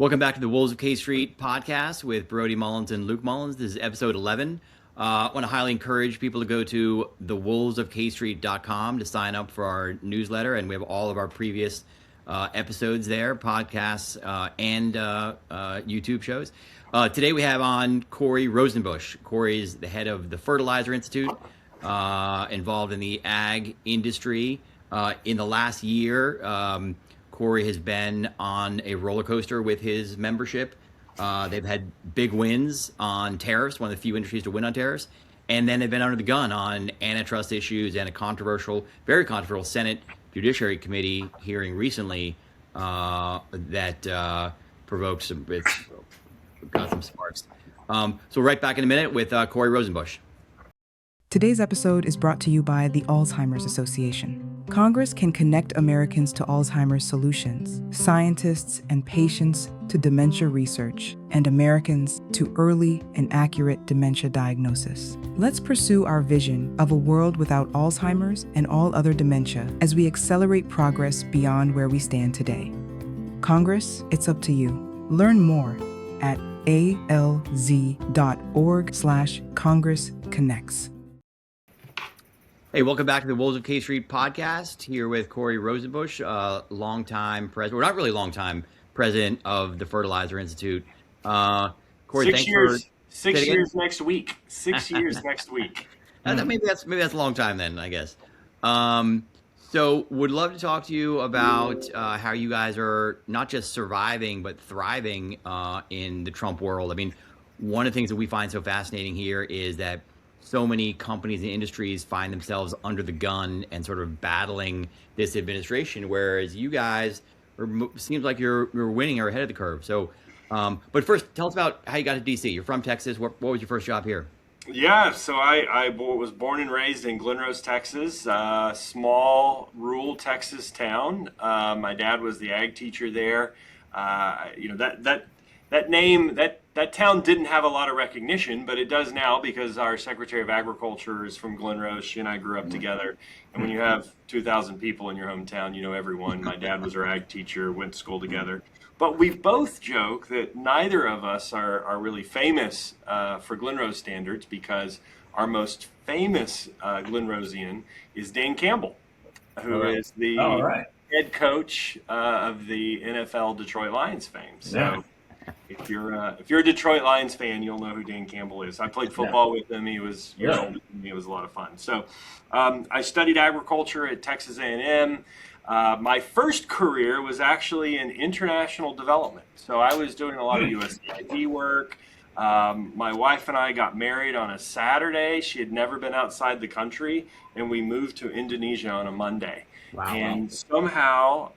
Welcome back to the Wolves of K Street podcast with Brody Mullins and Luke Mullins. This is episode 11. I want to highly encourage people to go to thewolvesofkstreet.com to sign up for our newsletter, and we have all of our previous episodes there, podcasts and YouTube shows. Today we have on Corey Rosenbusch. Corey is the head of the Fertilizer Institute, involved in the ag industry. In the last year, Corey has been on a roller coaster with his membership. They've had big wins on tariffs, one of the few industries to win on tariffs. And then they've been under the gun on antitrust issues and a very controversial Senate Judiciary Committee hearing recently that provoked got some sparks. So we're right back in a minute with Corey Rosenbusch. Today's episode is brought to you by the Alzheimer's Association. Congress can connect Americans to Alzheimer's solutions, scientists and patients to dementia research, and Americans to early and accurate dementia diagnosis. Let's pursue our vision of a world without Alzheimer's and all other dementia as we accelerate progress beyond where we stand today. Congress, it's up to you. Learn more at alz.org/congressconnects. Hey, welcome back to the Wolves of K Street podcast. Here with Corey Rosenbusch, longtime president, or not really longtime president of the Fertilizer Institute. Corey, Six years next week. 6 years next week. Maybe that's a long time then, I guess. So would love to talk to you about how you guys are not just surviving but thriving in the Trump world. I mean, one of the things that we find so fascinating here is that so many companies and industries find themselves under the gun and sort of battling this administration, whereas you guys seems like you're winning or ahead of the curve. So, but first, tell us about how you got to DC. You're from Texas. What was your first job here? Yeah, so I was born and raised in Glen Rose, Texas, small rural Texas town. My dad was the ag teacher there. That town didn't have a lot of recognition, but it does now because our Secretary of Agriculture is from Glen Rose. She and I grew up together. And when you have 2,000 people in your hometown, you know everyone. My dad was our ag teacher, went to school together. But we both joke that neither of us are really famous for Glen Rose standards because our most famous Glen Rosian is Dan Campbell, who is the head coach of the NFL Detroit Lions fame. So if you're a Detroit Lions fan, you'll know who Dan Campbell is. I played football with him. He was years older than me. It was a lot of fun. So I studied agriculture at Texas A&M. My first career was actually in international development. So I was doing a lot of USAID work. My wife and I got married on a Saturday. She had never been outside the country, and we moved to Indonesia on a Monday. Wow. And somehow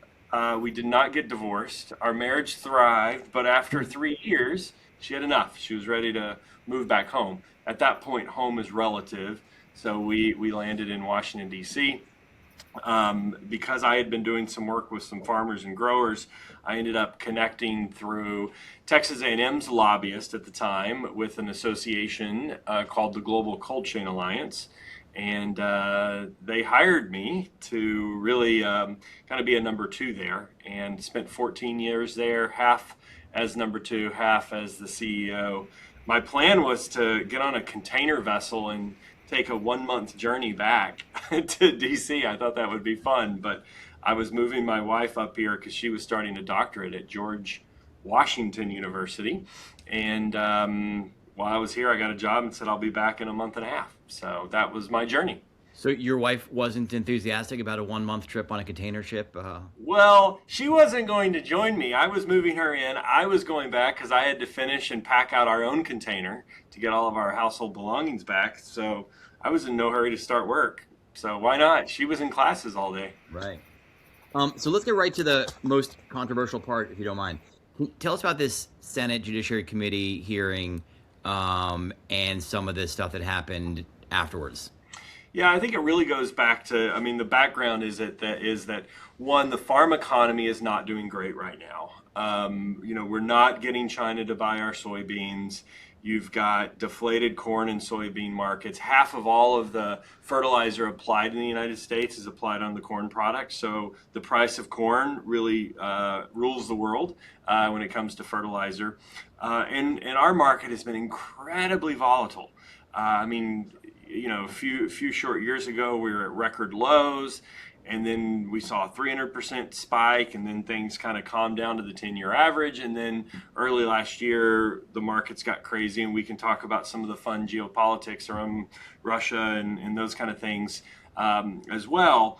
we did not get divorced. Our marriage thrived, but after 3 years, she had enough. She was ready to move back home. At that point, home is relative. So we landed in Washington, D.C. Because I had been doing some work with some farmers and growers, I ended up connecting through Texas A&M's Lobbyists at the time with an association called the Global Cold Chain Alliance. And they hired me to really kind of be a number two there, and spent 14 years there, half as number two, half as the CEO. My plan was to get on a container vessel and take a 1 month journey back to DC. I thought that would be fun, but I was moving my wife up here because she was starting a doctorate at George Washington University. And while I was here, I got a job and said I'll be back in a month and a half. So that was my journey. So your wife wasn't enthusiastic about a 1 month trip on a container ship? Well, she wasn't going to join me. I was moving her in. I was going back because I had to finish and pack out our own container to get all of our household belongings back. So I was in no hurry to start work. So why not? She was in classes all day. Right. So let's get right to the most controversial part, if you don't mind. Tell us about this Senate Judiciary Committee hearing and some of the stuff that happened afterwards. Yeah, I think it really goes back to, I mean, the background is that one, the farm economy is not doing great right now. We're not getting China to buy our soybeans. You've got deflated corn and soybean markets. Half of all of the fertilizer applied in the United States is applied on the corn product. So the price of corn really rules the world when it comes to fertilizer. And our market has been incredibly volatile. A few short years ago, we were at record lows. And then we saw a 300% spike, and then things kind of calmed down to the 10-year average. And then early last year, the markets got crazy, and we can talk about some of the fun geopolitics around Russia and those kind of things as well.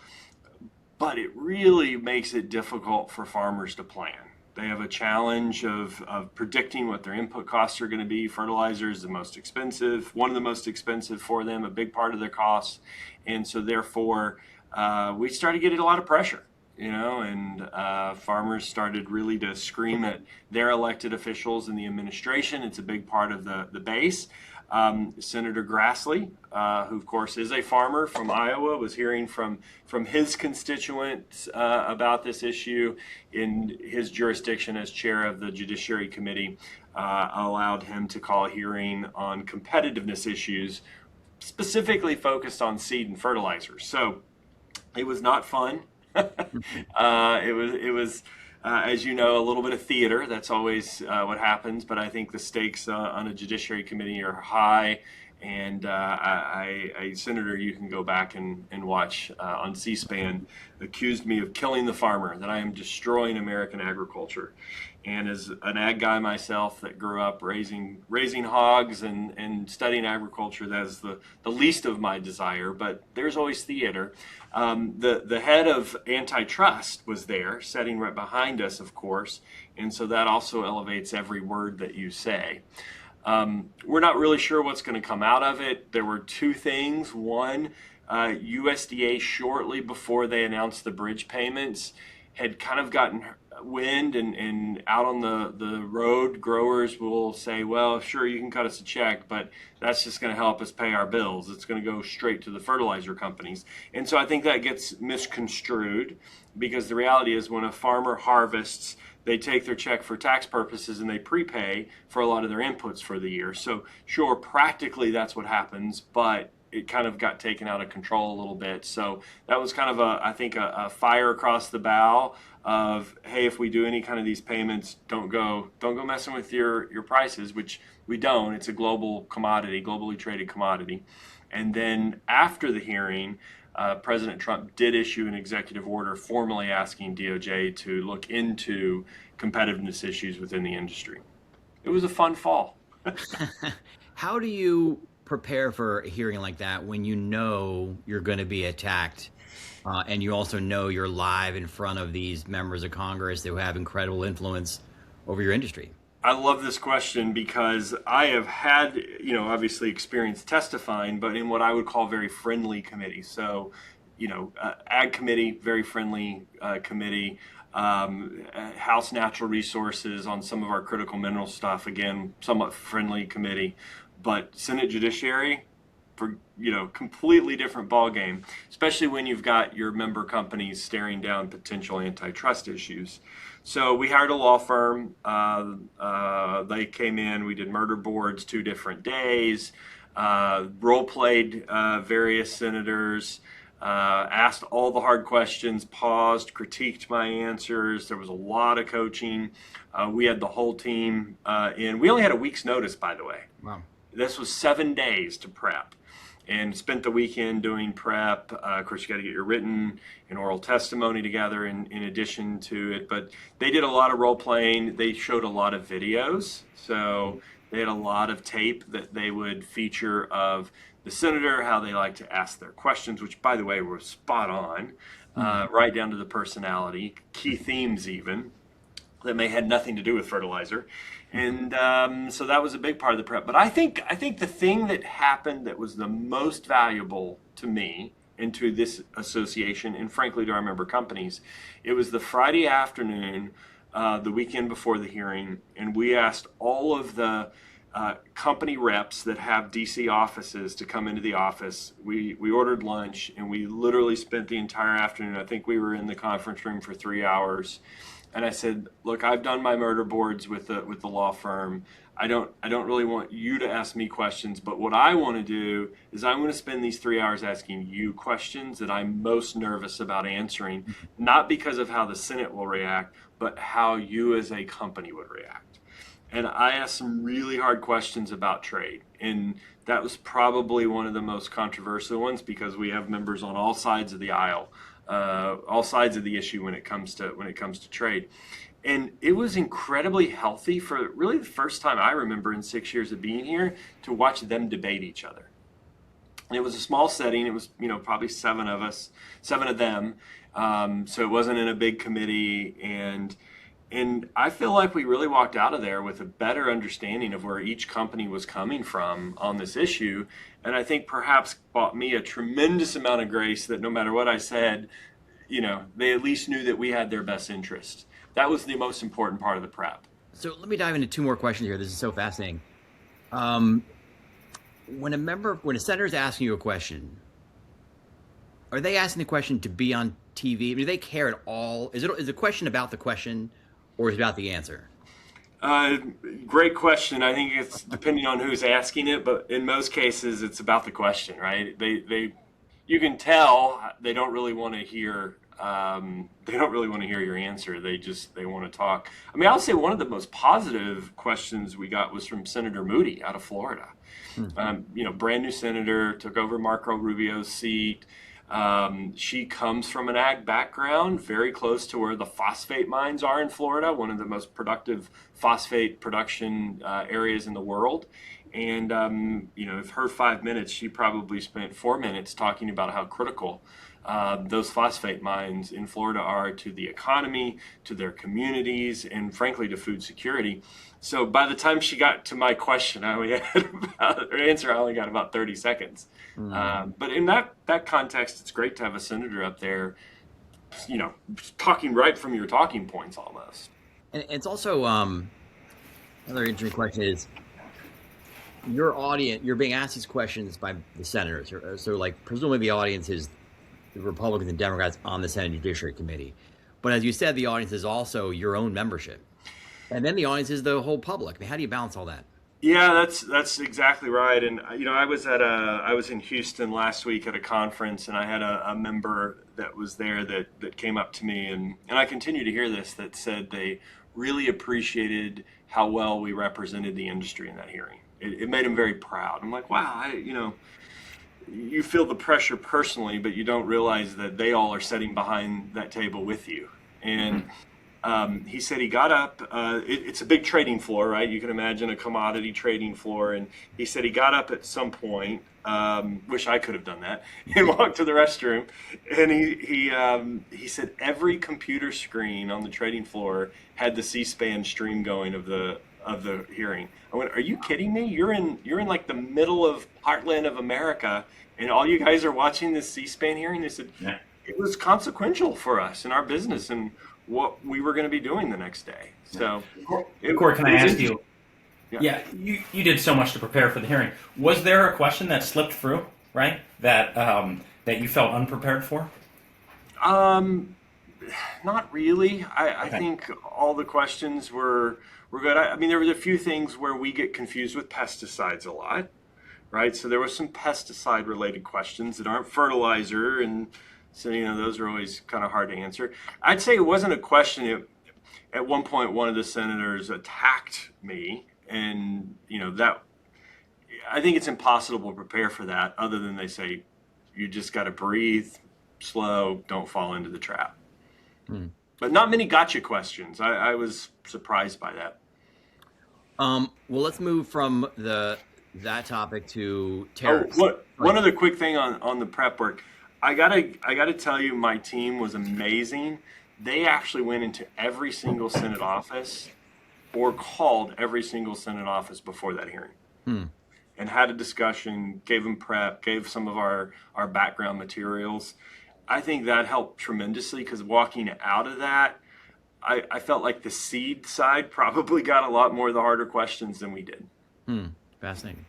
But it really makes it difficult for farmers to plan. They have a challenge of predicting what their input costs are going to be. Fertilizer is the most expensive, one of the most expensive for them, a big part of their costs. And so therefore, we started getting a lot of pressure, and farmers started really to scream at their elected officials in the administration. It's a big part of the base. Senator Grassley, who of course is a farmer from Iowa, was hearing from his constituents about this issue in his jurisdiction as chair of the Judiciary Committee, allowed him to call a hearing on competitiveness issues, specifically focused on seed and fertilizers. So it was not fun. It was as you know, a little bit of theater. That's always what happens. But I think the stakes on a Judiciary Committee are high. And a senator you can go back and watch on C-SPAN accused me of killing the farmer, that I am destroying American agriculture. And as an ag guy myself that grew up raising hogs and studying agriculture, that's the least of my desire, but there's always theater. The head of antitrust was there, sitting right behind us, of course, and so that also elevates every word that you say. We're not really sure what's going to come out of it. There were two things. One, USDA, shortly before they announced the bridge payments, had kind of gotten wind, and out on the road, growers will say, well, sure, you can cut us a check, but that's just going to help us pay our bills. It's going to go straight to the fertilizer companies. And so I think that gets misconstrued, because the reality is when a farmer harvests, they take their check for tax purposes and they prepay for a lot of their inputs for the year. So sure, practically that's what happens, but it kind of got taken out of control a little bit. So that was kind of a fire across the bow of, hey, if we do any kind of these payments, don't go messing with your prices, which we don't. It's a global commodity, globally traded commodity. And then after the hearing, President Trump did issue an executive order formally asking DOJ to look into competitiveness issues within the industry. It was a fun fall. How do you prepare for a hearing like that when you know you're going to be attacked, and you also know you're live in front of these members of Congress who have incredible influence over your industry? I love this question because I have had, obviously experience testifying, but in what I would call very friendly committees. So, Ag Committee, very friendly committee. House Natural Resources on some of our critical mineral stuff, again, somewhat friendly committee. But Senate Judiciary, for completely different ballgame, especially when you've got your member companies staring down potential antitrust issues. So we hired a law firm. They came in. We did murder boards 2 different days. Role played various senators. Asked all the hard questions. Paused. Critiqued my answers. There was a lot of coaching. We had the whole team in. We only had a week's notice, by the way. Wow. This was 7 days to prep, and spent the weekend doing prep. Of course, you got to get your written and oral testimony together in addition to it. But they did a lot of role playing. They showed a lot of videos. So they had a lot of tape that they would feature of the senator, how they like to ask their questions, which, by the way, were spot on, right down to the personality, key themes even, that may have nothing to do with fertilizer. And so that was a big part of the prep. But I think the thing that happened that was the most valuable to me and to this association, and frankly to our member companies, it was the Friday afternoon, the weekend before the hearing, and we asked all of the company reps that have DC offices to come into the office. We ordered lunch, and we literally spent the entire afternoon. I think we were in the conference room for 3 hours. and I said, look, I've done my murder boards with the law firm. I don't really want you to ask me questions, but what I want to do is I'm going to spend these 3 hours asking you questions that I'm most nervous about answering, not because of how the Senate will react, but how you as a company would react. And I asked some really hard questions about trade, and that was probably one of the most controversial ones because we have members on all sides of the aisle, all sides of the issue when it comes to trade. And it was incredibly healthy for really the first time I remember in 6 years of being here to watch them debate each other. And it was a small setting. It was, probably seven of them. So it wasn't in a big committee. And I feel like we really walked out of there with a better understanding of where each company was coming from on this issue. And I think perhaps bought me a tremendous amount of grace that no matter what I said, they at least knew that we had their best interest. That was the most important part of the prep. So let me dive into two more questions here. This is so fascinating. When a senator is asking you a question, are they asking the question to be on TV? I mean, do they care at all? Is the question about the question, or is it about the answer? Great question. I think it's depending on who's asking it, but in most cases, it's about the question, right? You can tell they don't really want to hear. They don't really want to hear your answer. They want to talk. I mean, I'll say one of the most positive questions we got was from Senator Moody out of Florida. Brand new senator, took over Marco Rubio's seat. She comes from an ag background, very close to where the phosphate mines are in Florida, one of the most productive phosphate production areas in the world. And, if her 5 minutes, she probably spent 4 minutes talking about how critical those phosphate mines in Florida are to the economy, to their communities, and frankly, to food security. So by the time she got to my question, I only got about 30 seconds. But in that context, it's great to have a senator up there, talking right from your talking points almost. And it's also another interesting question is your audience. You're being asked these questions by the senators, so like presumably the audience is the Republicans and Democrats on the Senate Judiciary Committee. But as you said, the audience is also your own membership. And then the audience is the whole public. I mean, how do you balance all that? Yeah, that's exactly right. And I was in Houston last week at a conference, and I had a member that was there that came up to me, and I continue to hear this, that said they really appreciated how well we represented the industry in that hearing. It made them very proud. I'm like, wow, you feel the pressure personally, but you don't realize that they all are sitting behind that table with you. And he said he got up. It's a big trading floor, right? You can imagine a commodity trading floor. And he said he got up at some point, wish I could have done that, and walked to the restroom. And he said every computer screen on the trading floor had the C-SPAN stream going of the hearing. I went, are you kidding me? You're in like the middle of heartland of America, and all you guys are watching this C-SPAN hearing? They said, yeah. It was consequential for us in our business and what we were going to be doing the next day. So, Corey, can I ask you? Yeah, you did so much to prepare for the hearing. Was there a question that slipped through, right? That you felt unprepared for? Not really. I think all the questions were good. I mean, there was a few things where we get confused with pesticides a lot, right? So there was some pesticide-related questions that aren't fertilizer, and so those are always kind of hard to answer. I'd say it wasn't a question. At one point, one of the senators attacked me, and that I think it's impossible to prepare for that. Other than they say, you just got to breathe, slow, don't fall into the trap. But not many gotcha questions. I was surprised by that. Well, let's move from that topic to tariffs. One other quick thing on the prep work. I gotta tell you, my team was amazing. They actually went into every single Senate office or called every single Senate office before that hearing and had a discussion, gave them prep, gave some of our background materials. I think that helped tremendously because walking out of that, I felt like the seed side probably got a lot more of the harder questions than we did. Fascinating.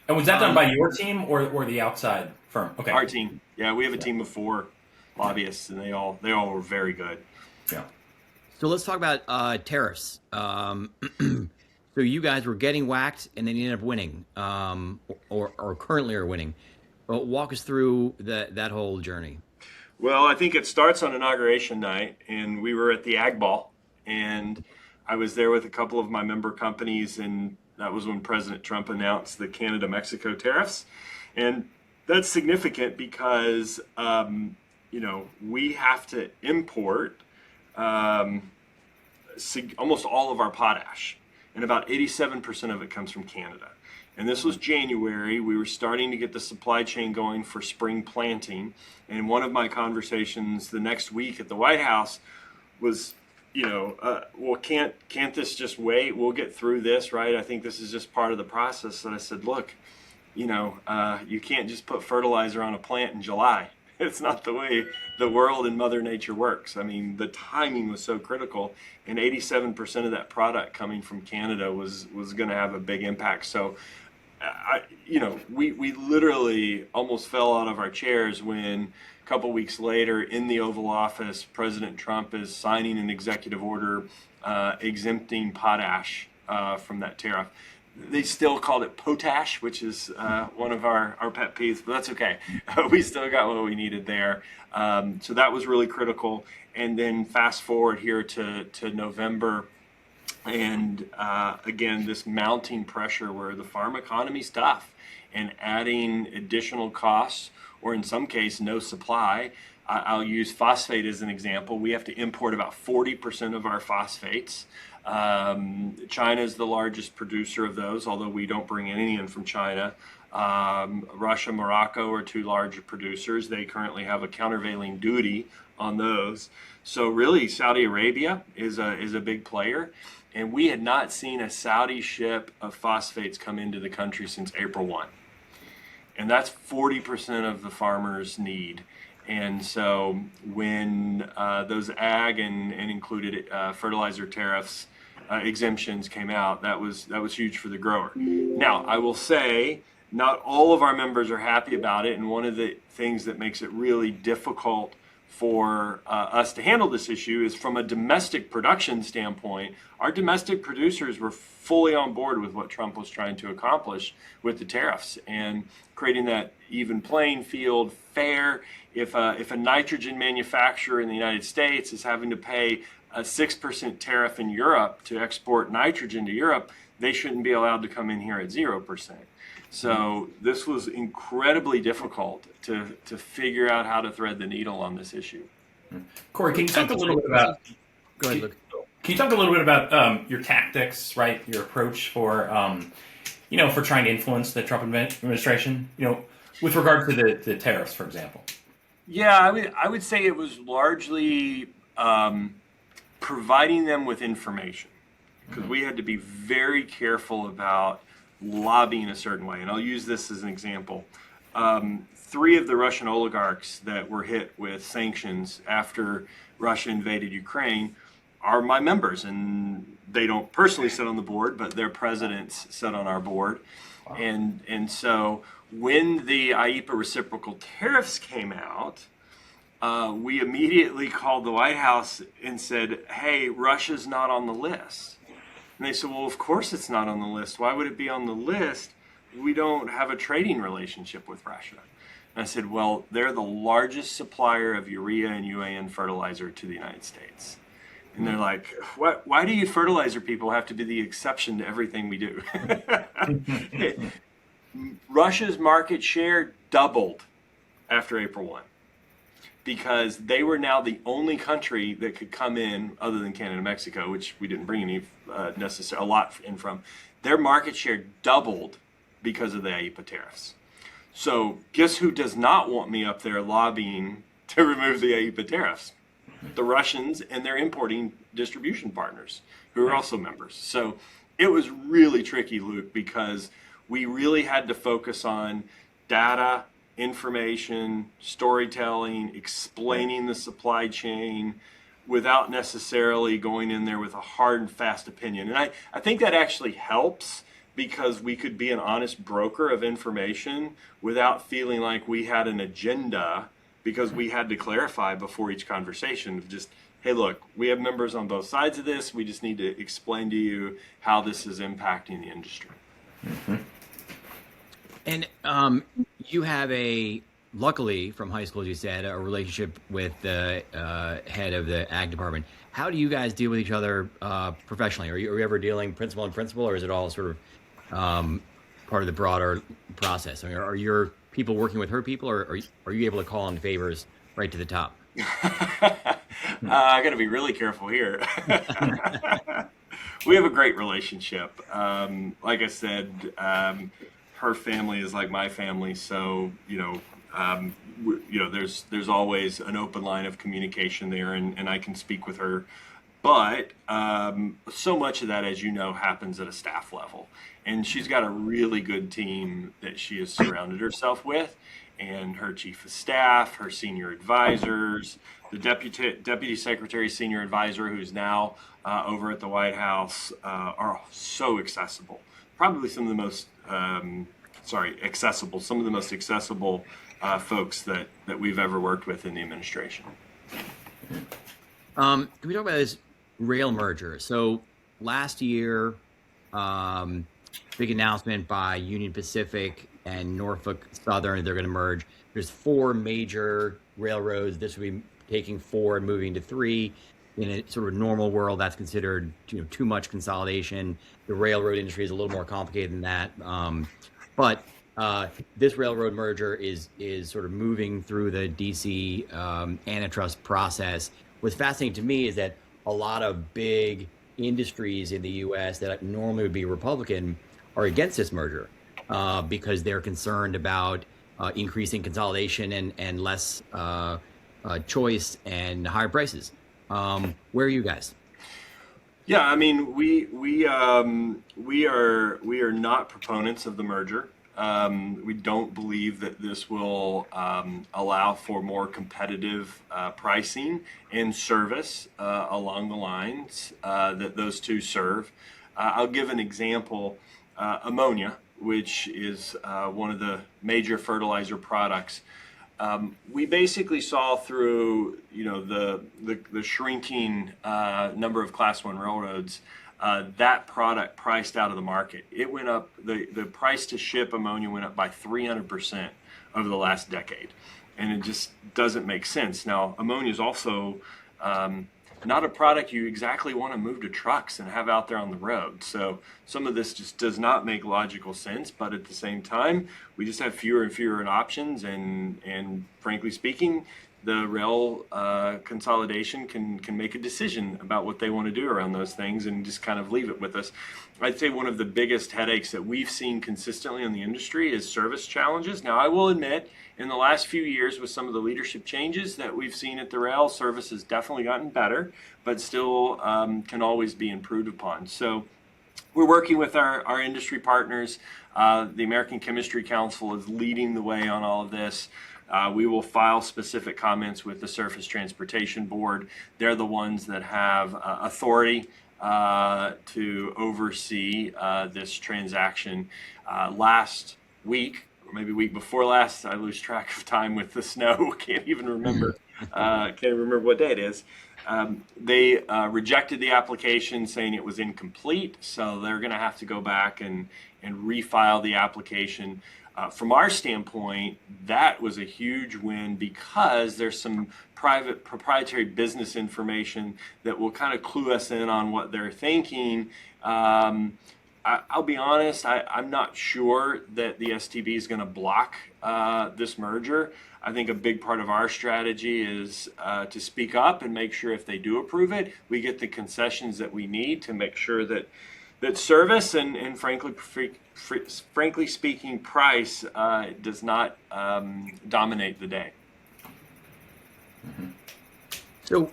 And was that done by your team or the outside firm? Okay. Our team. Yeah, we have a team of 4 lobbyists, and they all were very good. Yeah. So let's talk about tariffs. So you guys were getting whacked, and then you ended up winning, or currently are winning. But walk us through that whole journey. Well, I think it starts on inauguration night, and we were at the Ag Ball, and I was there with a couple of my member companies, and that was when President Trump announced the Canada-Mexico tariffs. And that's significant because, we have to import almost all of our potash, and about 87% of it comes from Canada. And this was January. We were starting to get the supply chain going for spring planting. And one of my conversations the next week at the White House was, well, can't this just wait? We'll get through this, right? I think this is just part of the process. And I said, look, you can't just put fertilizer on a plant in July. It's not the way the world and Mother Nature works. I mean, the timing was so critical, and 87% of that product coming from Canada was going to have a big impact. So, we literally almost fell out of our chairs when a couple weeks later in the Oval Office, President Trump is signing an executive order exempting potash from that tariff. They still called it potash, which is one of our pet peeves, but that's okay. We still got what we needed there. So that was really critical. And then fast forward here to November, and again, this mounting pressure where the farm economy's tough, and adding additional costs, or in some case, no supply. I'll use phosphate as an example. We have to import about 40% of our phosphates. China is the largest producer of those, although we don't bring any in from China. Russia, Morocco are two large producers. They currently have a countervailing duty on those. So really, Saudi Arabia is a big player. And we had not seen a Saudi ship of phosphates come into the country since April 1. And that's 40% of the farmers' need. And so when those ag and included fertilizer tariffs exemptions came out, that was huge for the grower. Now, I will say not all of our members are happy about it, and one of the things that makes it really difficult for us to handle this issue is from a domestic production standpoint. Our domestic producers were fully on board with what Trump was trying to accomplish with the tariffs and creating that even playing field, fair. If a nitrogen manufacturer in the United States is having to pay a 6% tariff in Europe to export nitrogen to Europe, they shouldn't be allowed to come in here at 0%. So this was incredibly difficult to figure out how to thread the needle on this issue. Corey, can you talk a little bit about? Go ahead, Luke. Can you talk a little bit about your tactics, right? Your approach for, for trying to influence the Trump administration, with regard to the tariffs, for example. Yeah, I would say it was largely providing them with information, because we had to be very careful about lobbying a certain way. And I'll use this as an example. 3 of the Russian oligarchs that were hit with sanctions after Russia invaded Ukraine are my members, and they don't personally sit on the board, but their presidents sit on our board. Wow. And so when the IEEPA reciprocal tariffs came out, we immediately called the White House and said, hey, Russia's not on the list. And they said, well, of course it's not on the list. Why would it be on the list? We don't have a trading relationship with Russia. And I said, well, they're the largest supplier of urea and UAN fertilizer to the United States. And they're like, what? Why do you fertilizer people have to be the exception to everything we do? Russia's market share doubled after April 1. Because they were now the only country that could come in, other than Canada and Mexico, which we didn't bring any a lot in from. Their market share doubled because of the IEEPA tariffs. So guess who does not want me up there lobbying to remove the IEEPA tariffs? The Russians and their importing distribution partners, who are also members. So it was really tricky, Luke, because we really had to focus on data, information, storytelling, explaining the supply chain without necessarily going in there with a hard and fast opinion. And I think that actually helps, because we could be an honest broker of information without feeling like we had an agenda, because we had to clarify before each conversation of just hey, look, we have members on both sides of this. We just need to explain to you how this is impacting the industry. Mm-hmm. And you have luckily from high school, as you said, a relationship with the head of the ag department. How do you guys deal with each other professionally? Are you ever dealing principal and principal, or is it all sort of part of the broader process? I mean, are your people working with her people, or are you able to call on favors right to the top? I got to be really careful here. We have a great relationship. Like I said, her family is like my family, so there's always an open line of communication there, and I can speak with her. But so much of that, as you know, happens at a staff level, and she's got a really good team that she has surrounded herself with, and her chief of staff, her senior advisors, the deputy secretary, senior advisor, who's now over at the White House, are so accessible. Probably some of the most accessible. Some of the most accessible folks that we've ever worked with in the administration. Can we talk about this rail merger? So last year, big announcement by Union Pacific and Norfolk Southern, they're going to merge. There's 4 major railroads. This will be taking 4 and moving to 3. In a sort of normal world, that's considered too much consolidation. The railroad industry is a little more complicated than that. But this railroad merger is sort of moving through the DC antitrust process. What's fascinating to me is that a lot of big industries in the U.S. that normally would be Republican are against this merger because they're concerned about increasing consolidation and less choice and higher prices. Where are you guys? Yeah, I mean, we are not proponents of the merger. We don't believe that this will allow for more competitive pricing and service along the lines that those two serve. I'll give an example. Ammonia, which is one of the major fertilizer products. We basically saw through the shrinking number of Class 1 railroads that product priced out of the market. It went up, the price to ship ammonia went up by 300% over the last decade. And it just doesn't make sense. Now, ammonia is also not a product you exactly want to move to trucks and have out there on the road. So some of this just does not make logical sense, but at the same time, we just have fewer and fewer options, and frankly speaking, the rail consolidation can make a decision about what they want to do around those things and just kind of leave it with us. I'd say one of the biggest headaches that we've seen consistently in the industry is service challenges. Now, I will admit, in the last few years with some of the leadership changes that we've seen at the rail, service has definitely gotten better, but still can always be improved upon. So we're working with our industry partners. The American Chemistry Council is leading the way on all of this. We will file specific comments with the Surface Transportation Board. They're the ones that have authority to oversee this transaction. Last week, or maybe week before last, I lose track of time with the snow. Can't even remember. Can't remember what day it is. They rejected the application, saying it was incomplete. So they're going to have to go back and refile the application. From our standpoint, that was a huge win because there's some private proprietary business information that will kind of clue us in on what they're thinking. I'll be honest, I'm not sure that the STB is going to block this merger. I think a big part of our strategy is to speak up and make sure if they do approve it, we get the concessions that we need to make sure that service and frankly speaking, price does not dominate the day. Mm-hmm. So,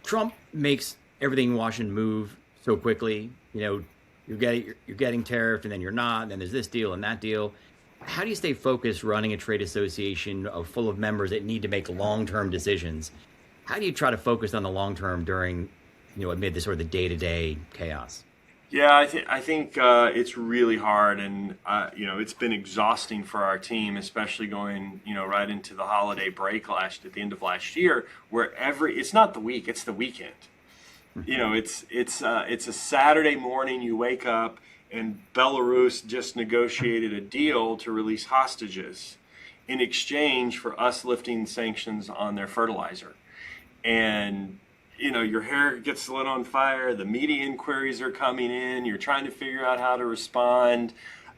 Trump makes everything in Washington move so quickly. You're getting tariffed, and then you're not. And then there's this deal and that deal. How do you stay focused running a trade association full of members that need to make long-term decisions? How do you try to focus on the long term during, amid the sort of the day-to-day chaos? Yeah, I think it's really hard, and it's been exhausting for our team, especially going right into the holiday break at the end of last year, where it's not the week, it's the weekend. It's a Saturday morning. You wake up and Belarus just negotiated a deal to release hostages in exchange for us lifting sanctions on their fertilizer, and your hair gets lit on fire. The media inquiries are coming in. You're trying to figure out how to respond.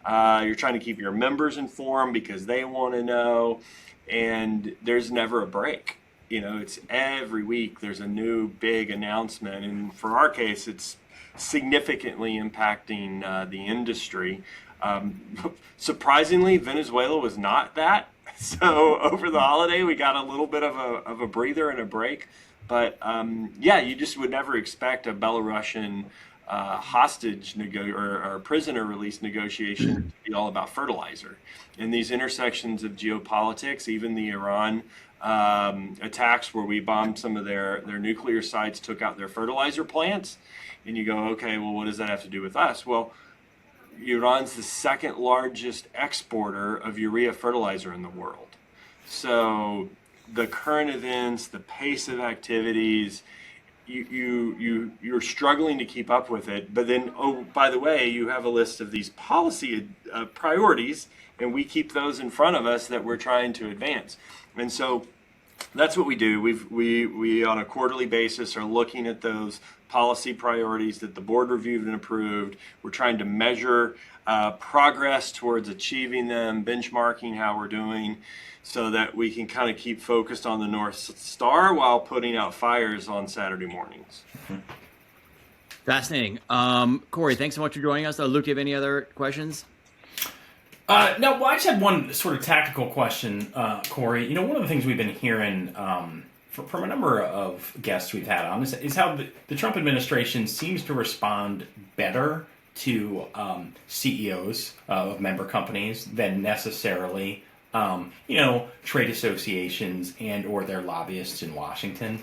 You're trying to keep your members informed because they want to know. And there's never a break. It's every week there's a new big announcement. And for our case, it's significantly impacting the industry. Surprisingly, Venezuela was not that. So over the holiday, we got a little bit of a breather and a break. But you just would never expect a Belarusian hostage or prisoner release negotiation to be all about fertilizer. In these intersections of geopolitics, even the Iran attacks where we bombed some of their nuclear sites, took out their fertilizer plants, and you go, okay, well, what does that have to do with us? Well, Iran's the second largest exporter of urea fertilizer in the world. So the current events, the pace of activities, you're struggling to keep up with it. But then, oh, by the way, you have a list of these policy priorities, and we keep those in front of us that we're trying to advance. And so that's what we do. We on a quarterly basis are looking at those policy priorities that the board reviewed and approved. We're trying to measure progress towards achieving them, benchmarking how we're doing, so that we can kind of keep focused on the North Star while putting out fires on Saturday mornings. Fascinating. Corey, thanks so much for joining us. Luke, do you have any other questions? No, well, I just had one sort of tactical question, Corey. One of the things we've been hearing from a number of guests we've had on is how the Trump administration seems to respond better to CEOs of member companies than necessarily trade associations and or their lobbyists in Washington.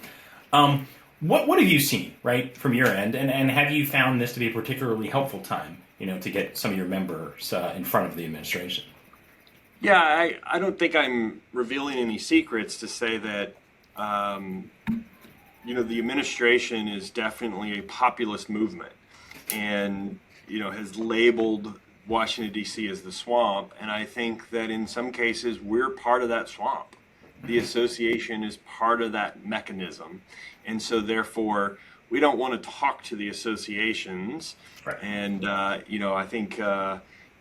What have you seen, right, from your end, and have you found this to be a particularly helpful time, to get some of your members in front of the administration? Yeah, I don't think I'm revealing any secrets to say that, the administration is definitely a populist movement, and has labeled Washington, D.C. as the swamp, and I think that in some cases we're part of that swamp. The association is part of that mechanism, and so therefore we don't want to talk to the associations. Right. And I think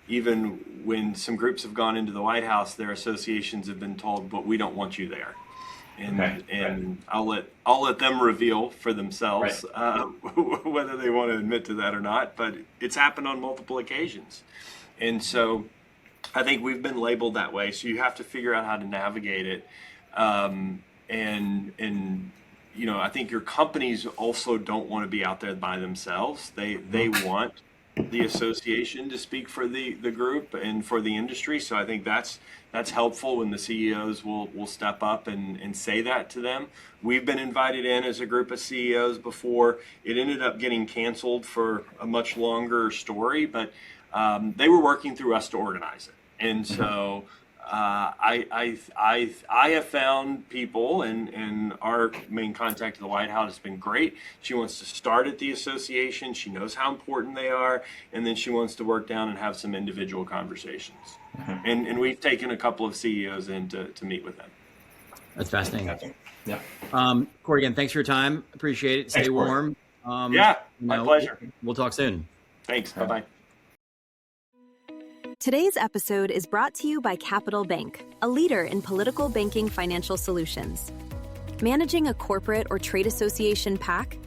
even when some groups have gone into the White House, their associations have been told, but we don't want you there. And I'll let them reveal for themselves whether they want to admit to that or not. But it's happened on multiple occasions, and so I think we've been labeled that way. So you have to figure out how to navigate it, and I think your companies also don't want to be out there by themselves. They want the association to speak for the group and for the industry. So I think that's helpful when the CEOs will step up and say that to them. We've been invited in as a group of CEOs before. It ended up getting canceled for a much longer story, but they were working through us to organize it. And so I have found people, and our main contact at the White House has been great. She wants to start at the association. She knows how important they are, and then she wants to work down and have some individual conversations. And we've taken a couple of CEOs in to meet with them. That's fascinating. Yeah. Corey, again, thanks for your time. Appreciate it. Stay warm. My pleasure. We'll talk soon. Thanks. Bye-bye. Today's episode is brought to you by Capital Bank, a leader in political banking financial solutions. Managing a corporate or trade association PAC?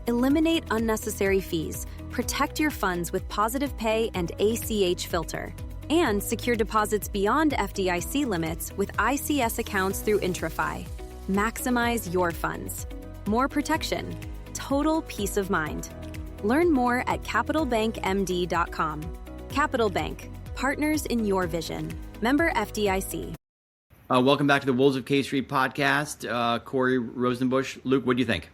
Eliminate unnecessary fees, protect your funds with Positive Pay and ACH Filter, and secure deposits beyond FDIC limits with ICS accounts through IntraFi. Maximize your funds. More protection. Total peace of mind. Learn more at CapitalBankMD.com. Capital Bank. Partners in your vision. Member FDIC. Welcome back to the Wolves of K Street podcast. Corey Rosenbusch. Luke, what do you think?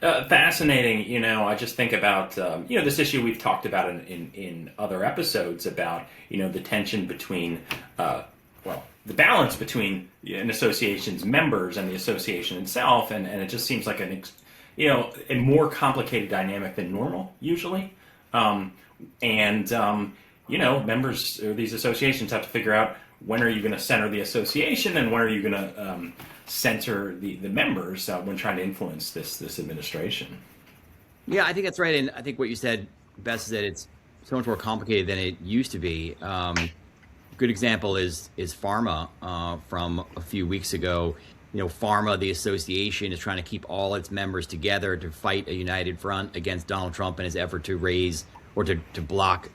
Fascinating. I just think about this issue we've talked about in other episodes about the tension between the balance between an association's members and the association itself, and it just seems like a more complicated dynamic than normal usually. Members or these associations have to figure out when are you going to center the association and when are you going to center the members when trying to influence this administration. Yeah, I think that's right. And I think what you said best is that it's so much more complicated than it used to be. Good example is pharma from a few weeks ago. Pharma, the association, is trying to keep all its members together to fight a united front against Donald Trump and his effort to raise or to block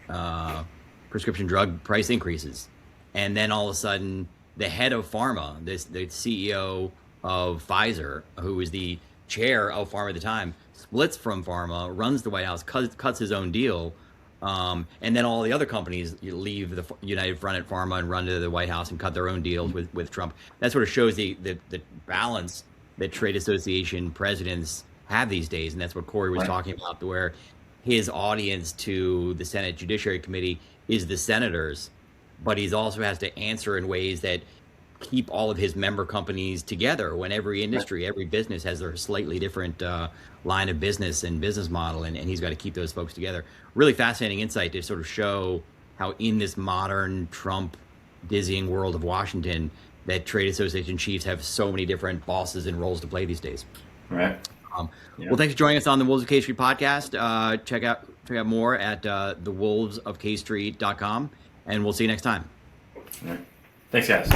prescription drug price increases. And then all of a sudden, the head of pharma, the CEO of Pfizer, who was the chair of pharma at the time, splits from pharma, runs the White House, cuts his own deal. And then all the other companies leave the united front at pharma and run to the White House and cut their own deals with Trump. That sort of shows the balance that trade association presidents have these days. And that's what Corey was talking about, where his audience to the Senate Judiciary Committee is the senators, but he also has to answer in ways that keep all of his member companies together when every industry, every business has their slightly different line of business and business model, and he's got to keep those folks together. Really fascinating insight to sort of show how in this modern Trump dizzying world of Washington that trade association chiefs have so many different bosses and roles to play these days. Right. Well, thanks for joining us on the Wolves of K Street podcast. Check out more at thewolvesofkstreet.com, and we'll see you next time. All right. Thanks, guys.